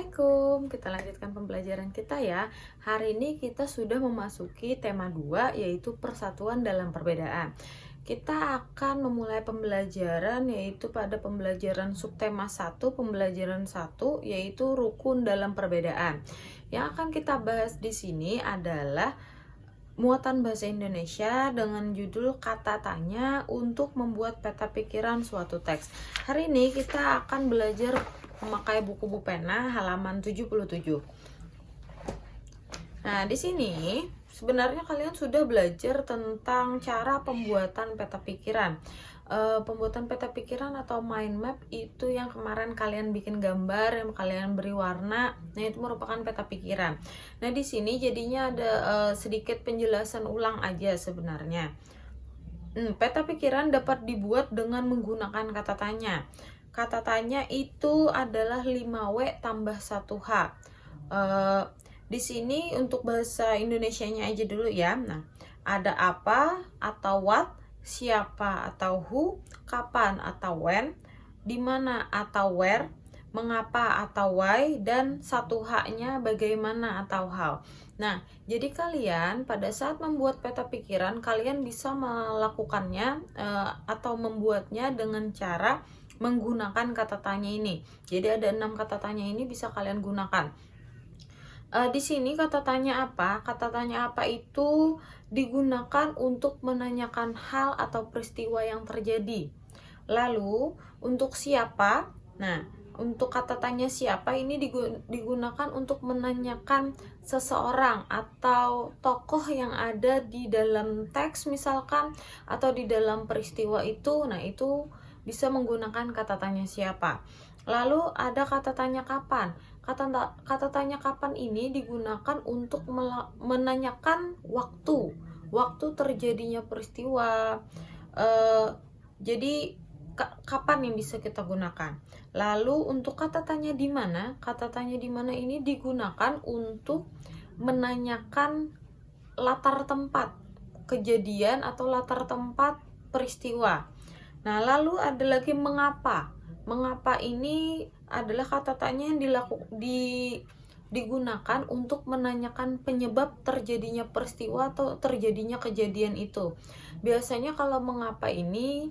Assalamualaikum, kita lanjutkan pembelajaran kita ya. Hari ini kita sudah memasuki tema 2 yaitu persatuan dalam perbedaan. Kita akan memulai pembelajaran yaitu pada pembelajaran subtema 1, pembelajaran 1 yaitu rukun dalam perbedaan. Yang akan kita bahas di sini adalah muatan bahasa Indonesia dengan judul kata tanya untuk membuat peta pikiran suatu teks. Hari ini kita akan belajar memakai buku pena halaman 77. Nah, di sini sebenarnya kalian sudah belajar tentang cara pembuatan peta pikiran. Pembuatan peta pikiran atau mind map itu yang kemarin kalian bikin gambar, yang kalian beri warna, nah itu merupakan peta pikiran. Nah, di sini jadinya ada sedikit penjelasan ulang aja sebenarnya. Peta pikiran dapat dibuat dengan menggunakan kata tanya. Kata tanya itu adalah 5W tambah 1H. Di sini untuk bahasa Indonesianya aja dulu ya. Nah, ada apa atau what, siapa atau who, kapan atau when, di mana atau where, mengapa atau why, dan 1H-nya bagaimana atau how. Nah, jadi kalian pada saat membuat peta pikiran, kalian bisa melakukannya atau membuatnya dengan cara menggunakan kata tanya ini. Jadi ada 6 kata tanya ini bisa kalian gunakan. Di sini kata tanya apa? Kata tanya apa itu digunakan untuk menanyakan hal atau peristiwa yang terjadi. Lalu untuk siapa? Nah, untuk kata tanya siapa ini digunakan untuk menanyakan seseorang atau tokoh yang ada di dalam teks misalkan atau di dalam peristiwa itu. Nah, itu bisa menggunakan kata tanya siapa. Lalu ada kata tanya kapan. Kata tanya kapan ini digunakan untuk menanyakan waktu terjadinya peristiwa. Jadi kapan yang bisa kita gunakan. Lalu untuk kata tanya di mana, kata tanya di mana ini digunakan untuk menanyakan latar tempat kejadian atau latar tempat peristiwa. Nah, lalu ada lagi mengapa. Mengapa ini adalah kata tanya yang digunakan untuk menanyakan penyebab terjadinya peristiwa atau terjadinya kejadian itu. Biasanya kalau mengapa ini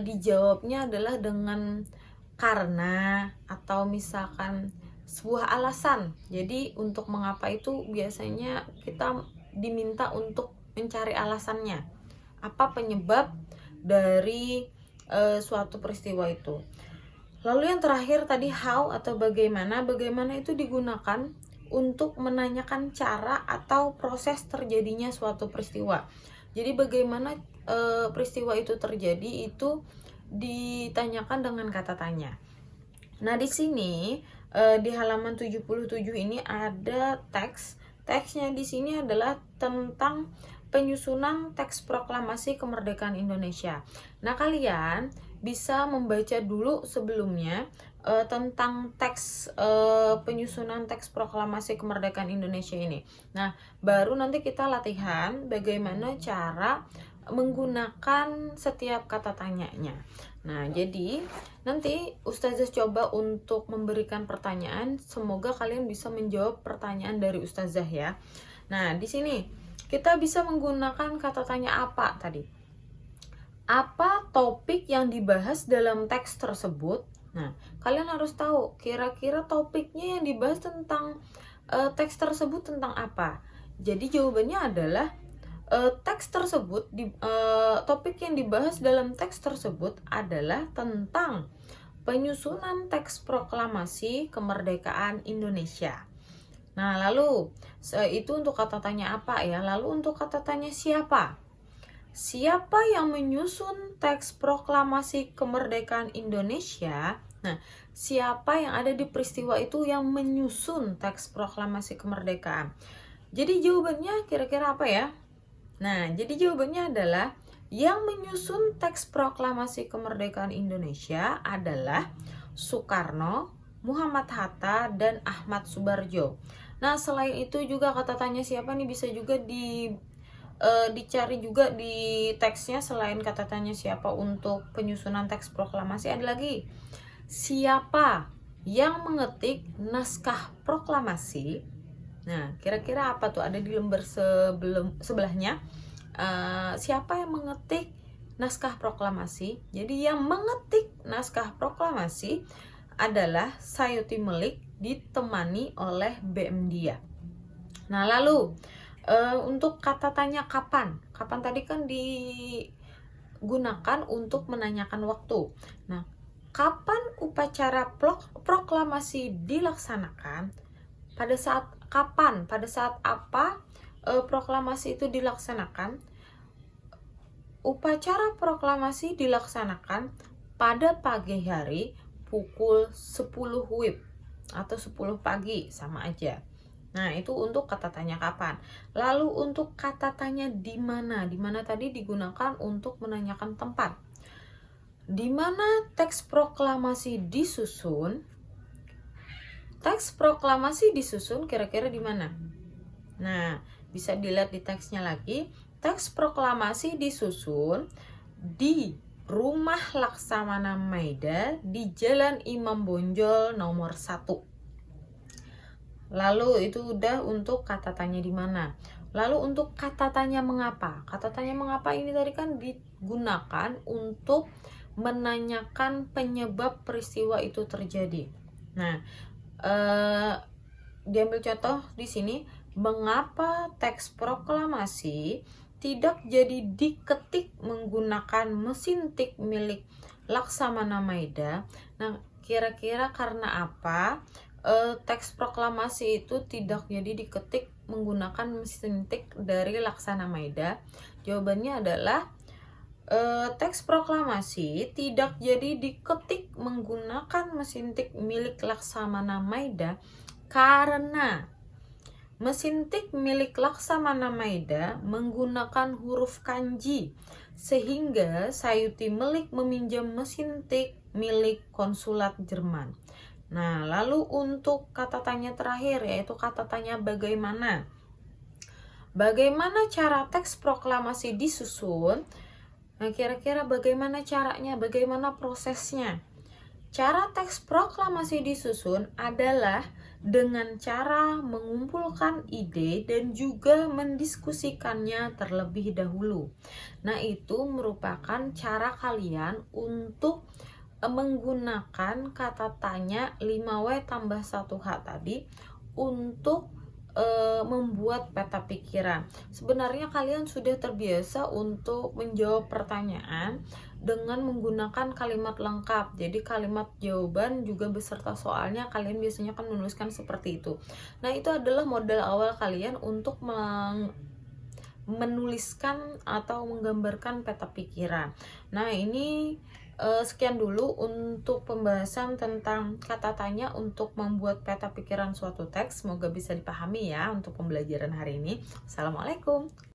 dijawabnya adalah dengan karena atau misalkan sebuah alasan. Jadi untuk mengapa itu biasanya kita diminta untuk mencari alasannya. Apa penyebab dari suatu peristiwa itu. Lalu yang terakhir tadi how atau bagaimana. Bagaimana itu digunakan untuk menanyakan cara atau proses terjadinya suatu peristiwa. Jadi bagaimana peristiwa itu terjadi itu ditanyakan dengan kata tanya. Nah, di sini di halaman 77 ini ada teks. Teksnya di sini adalah tentang penyusunan teks proklamasi kemerdekaan Indonesia. Nah, kalian bisa membaca dulu sebelumnya tentang teks penyusunan teks proklamasi kemerdekaan Indonesia ini. Nah, baru nanti kita latihan bagaimana cara menggunakan setiap kata tanyanya. Nah, jadi nanti Ustazah coba untuk memberikan pertanyaan. Semoga kalian bisa menjawab pertanyaan dari Ustazah ya. Nah, di sini kita bisa menggunakan kata tanya apa tadi. Apa topik yang dibahas dalam teks tersebut? Nah, kalian harus tahu kira-kira topiknya yang dibahas tentang teks tersebut tentang apa. Jadi jawabannya adalah teks tersebut, topik yang dibahas dalam teks tersebut adalah tentang penyusunan teks proklamasi kemerdekaan Indonesia. Nah, lalu itu untuk kata tanya apa ya? Lalu untuk kata tanya siapa? Siapa yang menyusun teks proklamasi kemerdekaan Indonesia? Nah, siapa yang ada di peristiwa itu yang menyusun teks proklamasi kemerdekaan? Jadi jawabannya kira-kira apa ya? Nah, jadi jawabannya adalah yang menyusun teks proklamasi kemerdekaan Indonesia adalah Soekarno, Muhammad Hatta, dan Ahmad Subarjo. Nah, selain itu juga kata tanya siapa nih bisa juga dicari juga di teksnya. Selain kata tanya siapa untuk penyusunan teks proklamasi ada lagi siapa yang mengetik naskah proklamasi. Nah, kira-kira apa tuh? Ada di lembar sebelahnya. Siapa yang mengetik naskah proklamasi? Jadi yang mengetik naskah proklamasi adalah Sayuti Melik ditemani oleh BM Dia. Nah, lalu untuk kata tanya kapan? Kapan tadi kan digunakan untuk menanyakan waktu. Nah, kapan upacara proklamasi dilaksanakan? Pada saat kapan? Pada saat apa proklamasi itu dilaksanakan? Upacara proklamasi dilaksanakan pada pagi hari pukul 10 WIB atau 10 pagi, sama aja. Nah, itu untuk kata tanya kapan. Lalu untuk kata tanya di mana? Di mana tadi digunakan untuk menanyakan tempat. Di mana teks proklamasi disusun? Teks proklamasi disusun kira-kira di mana? Nah, bisa dilihat di teksnya lagi. Teks proklamasi disusun di Rumah Laksamana Maida di Jalan Imam Bonjol nomor 1. Lalu itu udah untuk kata tanya di mana. Lalu untuk kata tanya mengapa. Kata tanya mengapa ini tadi kan digunakan untuk menanyakan penyebab peristiwa itu terjadi. Nah, diambil contoh di sini, mengapa teks proklamasi tidak jadi diketik menggunakan mesin tik milik Laksamana Maida. Nah, kira-kira karena apa teks proklamasi itu tidak jadi diketik menggunakan mesin tik dari Laksana Maida? Jawabannya adalah teks proklamasi tidak jadi diketik menggunakan mesin tik milik Laksamana Maida karena mesin tik milik Laksamana Maida menggunakan huruf kanji, sehingga Sayuti Melik meminjam mesin tik milik konsulat Jerman. Nah, lalu untuk kata tanya terakhir, yaitu kata tanya bagaimana. Bagaimana cara teks proklamasi disusun? Nah, kira-kira bagaimana caranya? Bagaimana prosesnya? Cara teks proklamasi disusun adalah dengan cara mengumpulkan ide dan juga mendiskusikannya terlebih dahulu. Nah, itu merupakan cara kalian untuk menggunakan kata tanya 5W tambah 1H tadi untuk membuat peta pikiran. Sebenarnya kalian sudah terbiasa untuk menjawab pertanyaan dengan menggunakan kalimat lengkap. Jadi kalimat jawaban juga beserta soalnya kalian biasanya kan menuliskan seperti itu. Nah, itu adalah modal awal kalian untuk menuliskan atau menggambarkan peta pikiran. Nah, ini sekian dulu untuk pembahasan tentang kata tanya untuk membuat peta pikiran suatu teks. Semoga bisa dipahami ya untuk pembelajaran hari ini. Assalamualaikum.